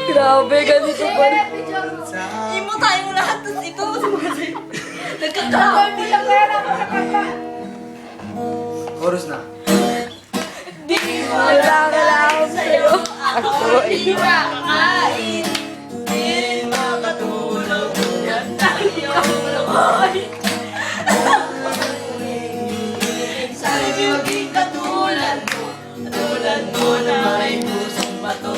Grabe, ganito pa rin. Imo tayo lahat. Tapos ito. Gagawin mo lang pera ko sa kanta. Chorus na. Di mo Kailangan sa'yo. Ako di makakain. Di makatulog. Yan tayo lakoy. Sabi maging katulad mo. Katulad mo na may pusong bato.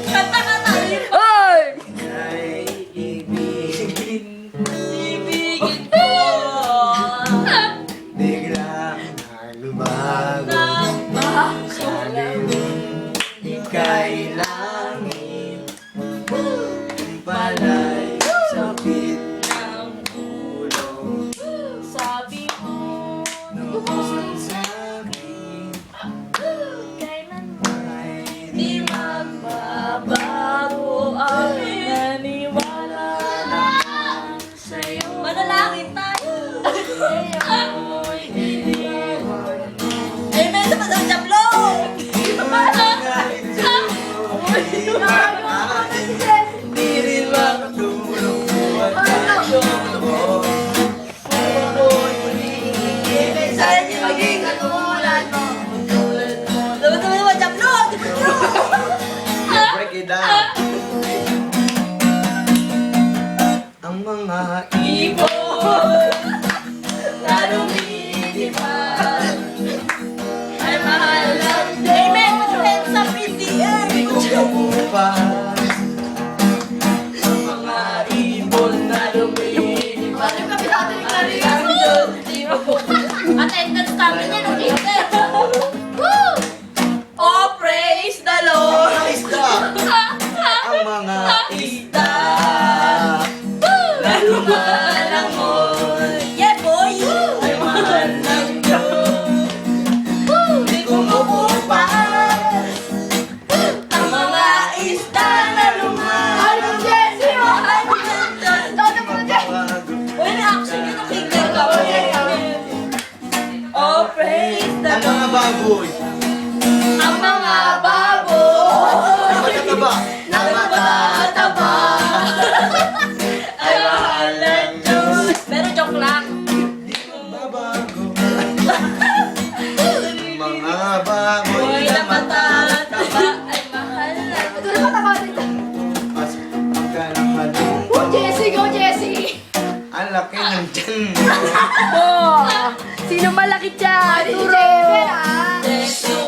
Kanta ka tayo. Ay! Ay, ibigin Ibigin ko. biglang na lumago. Nang Sabihin, ika'y langit. Palay sa ng pitulong. sabi mo. Noon sa'kin Kailanman ay di magbabago ang naniwala naman sa'yo. Manalangin tayo. Sa'yo'y iniwan mo. Amen sa pasang jablo! kahit sa'yo di rin makatulong buwan tayo. Amen sa inyo maging katulad mo. Katulad mo. Dapat naman jablo! Break it down. Ang mga Ibon na lumilipad ay mahal lang. Amen! Amen sa PTA! kumupas. Ang mga ibon na lumilipad. Ano kami natin yung attendance namin yan, okay? Woo! Oh, praise the Lord! Mga isda. Ang mga Isda! Lalo malangoy! Yeah, boy! Ay mahal ng Diyos! Di kumukupas! Ang mga isda na lumalang! Anong Jessie? Toto mo dyan. bago. Uy, reaction yun ang finger ka! Oh, praise the Ang mga Lord! baboy. Ang mga baboy! Matataba. Na matataba. Ay mahal ng Diyos! Pero joke lang! Di magbabago. Mga baboy Boy na na matataba ay mahal ng Ito na mataba dito. Mas magkalakadong. Go Jessie, go Jessie. Ang laki ng tiyan. Oh! Sino malaki dyan? Si Turo! Jennifer ah. Diyos.